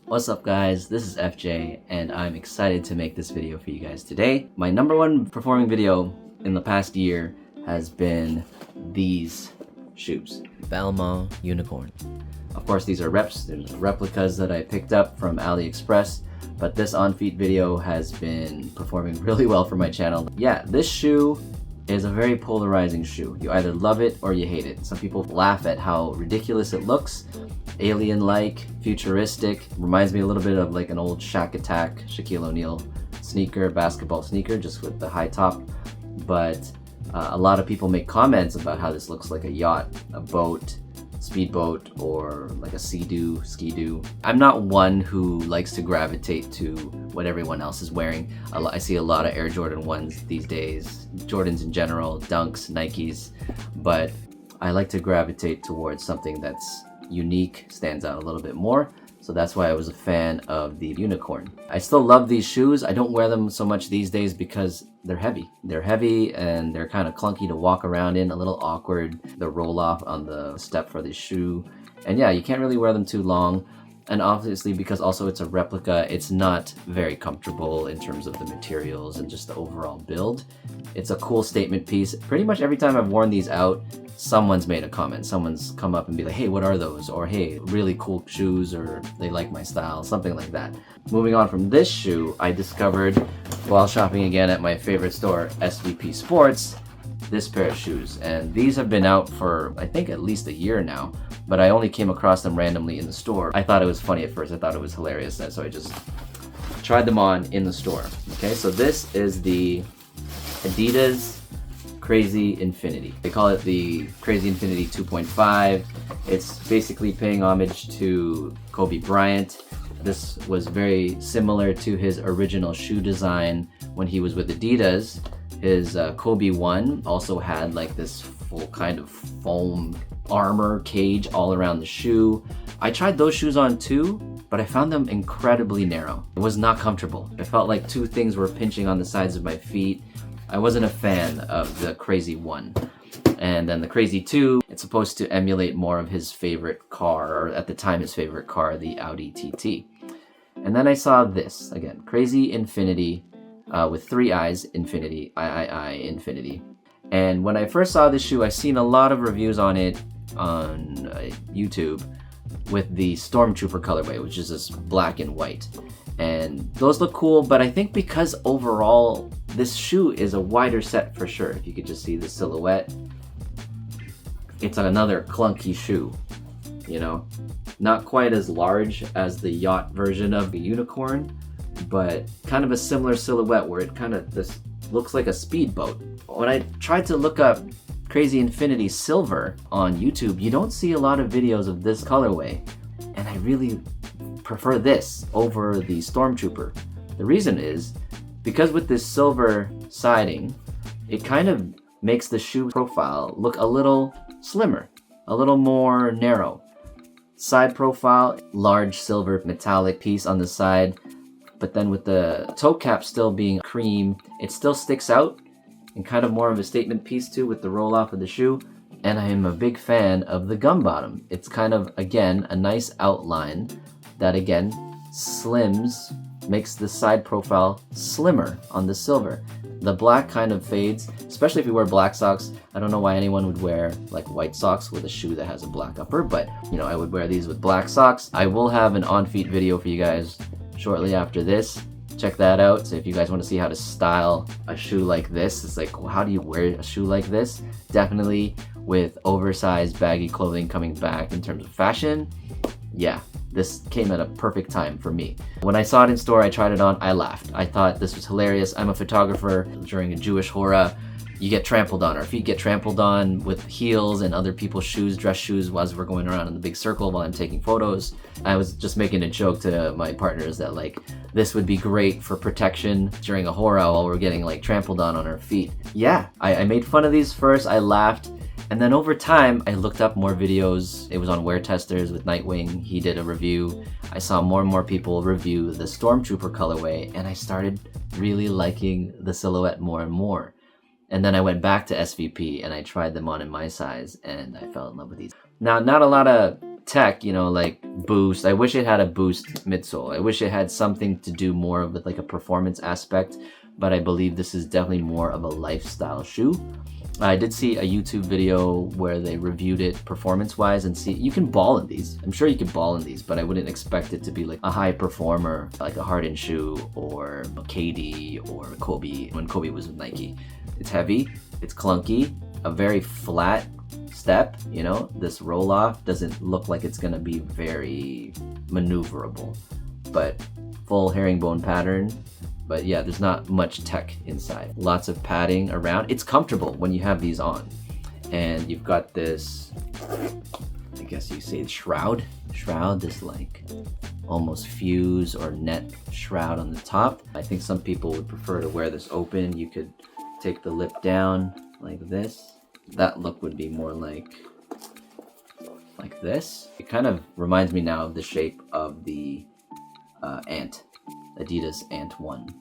What's up guys, this is FJ and I'm excited to make this video for you guys today. My #1 performing video in the past year has been these shoes. Balmain Unicorn. Of course these are reps, there's replicas that I picked up from AliExpress, but this on-feet video has been performing really well for my channel. Yeah, this shoe is a very polarizing shoe. You either love it or you hate it. Some people laugh at how ridiculous it looks. Alien-like, futuristic, reminds me a little bit of like an old Shaquille O'Neal sneaker, basketball sneaker, just with the high top. But a lot of people make comments about how this looks like a yacht, a boat, speedboat, or like a ski-doo. I'm not one who likes to gravitate to what everyone else is wearing. I see a lot of Air Jordan 1s these days, Jordans in general, Dunks, Nikes, but I like to gravitate towards something that's unique, stands out a little bit more. So that's why I was a fan of the Unicorn. I still love these shoes. I don't wear them so much these days because they're heavy. They're heavy and they're kind of clunky to walk around in, a little awkward. The roll off on the step for the shoe. And yeah, you can't really wear them too long. And obviously because also it's a replica, it's not very comfortable in terms of the materials and just the overall build. It's a cool statement piece. Pretty much every time I've worn these out, someone's made a comment. Someone's come up and be like, hey, what are those? Or hey, really cool shoes, or they like my style, something like that. Moving on from this shoe, I discovered while shopping again at my favorite store, SVP Sports, this pair of shoes. And these have been out for, I think, at least a year now, but I only came across them randomly in the store. I thought it was funny at first. I thought it was hilarious. And so I just tried them on in the store. Okay, so this is the Adidas Crazy IIInfinity. They call it the Crazy IIInfinity 2.5. It's basically paying homage to Kobe Bryant. This was very similar to his original shoe design when he was with Adidas. His Kobe 1 also had like this full kind of foam armor cage all around the shoe. I tried those shoes on too, but I found them incredibly narrow. It was not comfortable. It felt like two things were pinching on the sides of my feet. I wasn't a fan of the Crazy 1. And then the Crazy 2, it's supposed to emulate more of his favorite car, or at the time his favorite car, the Audi TT. And then I saw this, again, Crazy IIInfinity, with 3 I's, Infinity, Infinity. And when I first saw this shoe, I seen a lot of reviews on it on YouTube with the Stormtrooper colorway, which is this black and white. And those look cool, but I think because overall this shoe is a wider set for sure. If you could just see the silhouette, it's another clunky shoe, you know, not quite as large as the yacht version of the Unicorn, but kind of a similar silhouette where it kind of this looks like a speedboat. When I tried to look up Crazy IIInfinity Silver on YouTube, you don't see a lot of videos of this colorway, and I really prefer this over the Stormtrooper. The reason is because with this silver siding, it kind of makes the shoe profile look a little slimmer, a little more narrow. Side profile, large silver metallic piece on the side, but then with the toe cap still being cream, it still sticks out and kind of more of a statement piece too with the roll off of the shoe. And I am a big fan of the gum bottom. It's kind of, again, a nice outline that again slims, makes the side profile slimmer on the silver. The black kind of fades, especially if you wear black socks. I don't know why anyone would wear like white socks with a shoe that has a black upper, but you know, I would wear these with black socks. I will have an on-feet video for you guys shortly after this. Check that out. So if you guys want to see how to style a shoe like this, it's like, well, how do you wear a shoe like this? Definitely with oversized baggy clothing coming back in terms of fashion. Yeah, this came at a perfect time for me. When I saw it in store, I tried it on, I laughed. I thought this was hilarious. I'm a photographer. During a Jewish hora, you get trampled on. Our feet get trampled on with heels and other people's shoes, dress shoes, as we're going around in the big circle while I'm taking photos. I was just making a joke to my partners that like, this would be great for protection during a hora while we're getting like trampled on our feet. Yeah, I made fun of these first, I laughed. And then over time, I looked up more videos. It was on Wear Testers with Nightwing. He did a review. I saw more and more people review the Stormtrooper colorway, and I started really liking the silhouette more and more. And then I went back to SVP and I tried them on in my size, and I fell in love with these. Now, not a lot of tech, you know, like boost. I wish it had a boost midsole. I wish it had something to do more of like a performance aspect, but I believe this is definitely more of a lifestyle shoe. I did see a YouTube video where they reviewed it performance-wise, and see, you can ball in these. I'm sure you can ball in these, but I wouldn't expect it to be like a high performer, like a Harden shoe or a KD or Kobe when Kobe was with Nike. It's heavy, it's clunky, a very flat step, you know, this roll off doesn't look like it's gonna be very maneuverable, but full herringbone pattern. But yeah, there's not much tech inside. Lots of padding around. It's comfortable when you have these on. And you've got this, I guess you say shroud. Shroud, this like almost fuse or net shroud on the top. I think some people would prefer to wear this open. You could take the lip down like this. That look would be more like this. It kind of reminds me now of the shape of the Ant. Adidas Ant 1,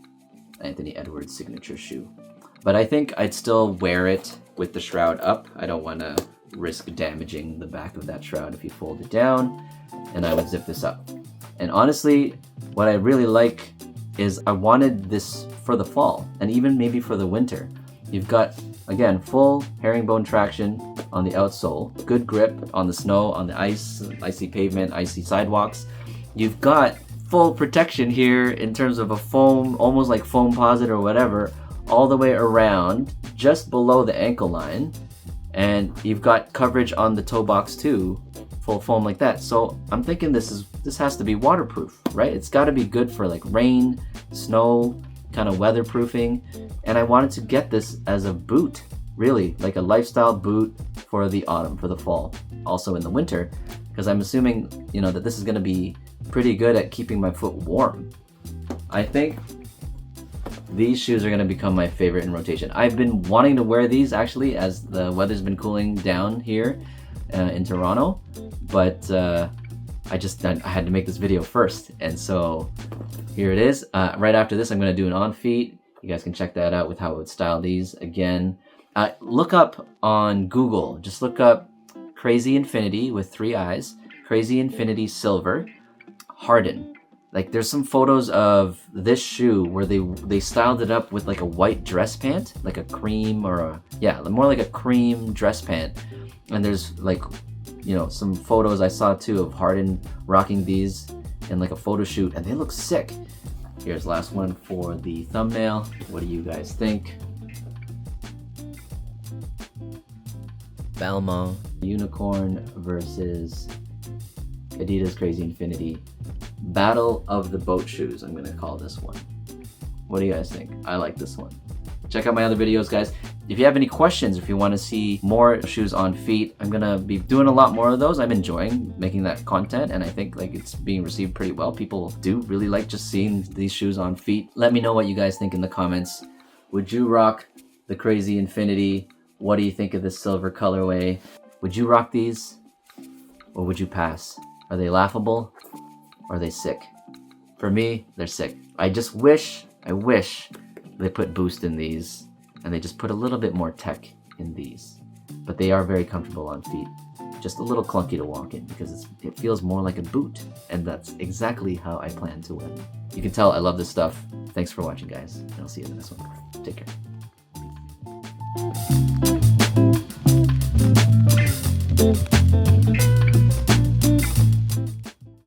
Anthony Edwards signature shoe. But I think I'd still wear it with the shroud up. I don't want to risk damaging the back of that shroud if you fold it down, and I would zip this up. And honestly, what I really like is I wanted this for the fall and even maybe for the winter. You've got, again, full herringbone traction on the outsole, good grip on the snow, on the ice, icy pavement, icy sidewalks. You've got full protection here in terms of a foam, almost like foam-posite or whatever, all the way around just below the ankle line, and you've got coverage on the toe box too, full foam like that. So I'm thinking this has to be waterproof, right? It's got to be good for like rain, snow, kind of weatherproofing. And I wanted to get this as a boot, really like a lifestyle boot for the autumn, for the fall, also in the winter, because I'm assuming, you know, that this is going to be pretty good at keeping my foot warm. I think these shoes are going to become my favorite in rotation. I've been wanting to wear these actually as the weather's been cooling down here in Toronto, but I had to make this video first, and so here it is. Right after this I'm going to do an on feet. You guys can check that out with how I would style these. Again, look up on Google, just look up Crazy IIInfinity with 3 eyes, Crazy IIInfinity Silver, Harden. Like there's some photos of this shoe where they styled it up with like a white dress pant, like a cream or more like a cream dress pant. And there's like, you know, some photos I saw too of Harden rocking these in like a photo shoot, and they look sick. Here's the last one for the thumbnail. What do you guys think? Balmain Unicorn versus Adidas Crazy IIInfinity. Battle of the boat shoes, I'm gonna call this one. What do you guys think? I like this one. Check out my other videos, guys. If you have any questions, if you want to see more shoes on feet, I'm gonna be doing a lot more of those. I'm enjoying making that content, and I think like it's being received pretty well. People do really like just seeing these shoes on feet. Let me know what you guys think in the comments. Would you rock the Crazy IIInfinity? What do you think of this silver colorway? Would you rock these, or would you pass? Are they laughable? Or are they sick? For me, they're sick. I wish they put boost in these, and they just put a little bit more tech in these. But they are very comfortable on feet. Just a little clunky to walk in because it feels more like a boot, and that's exactly how I plan to wear them. You can tell I love this stuff. Thanks for watching, guys, and I'll see you in the next one. Take care.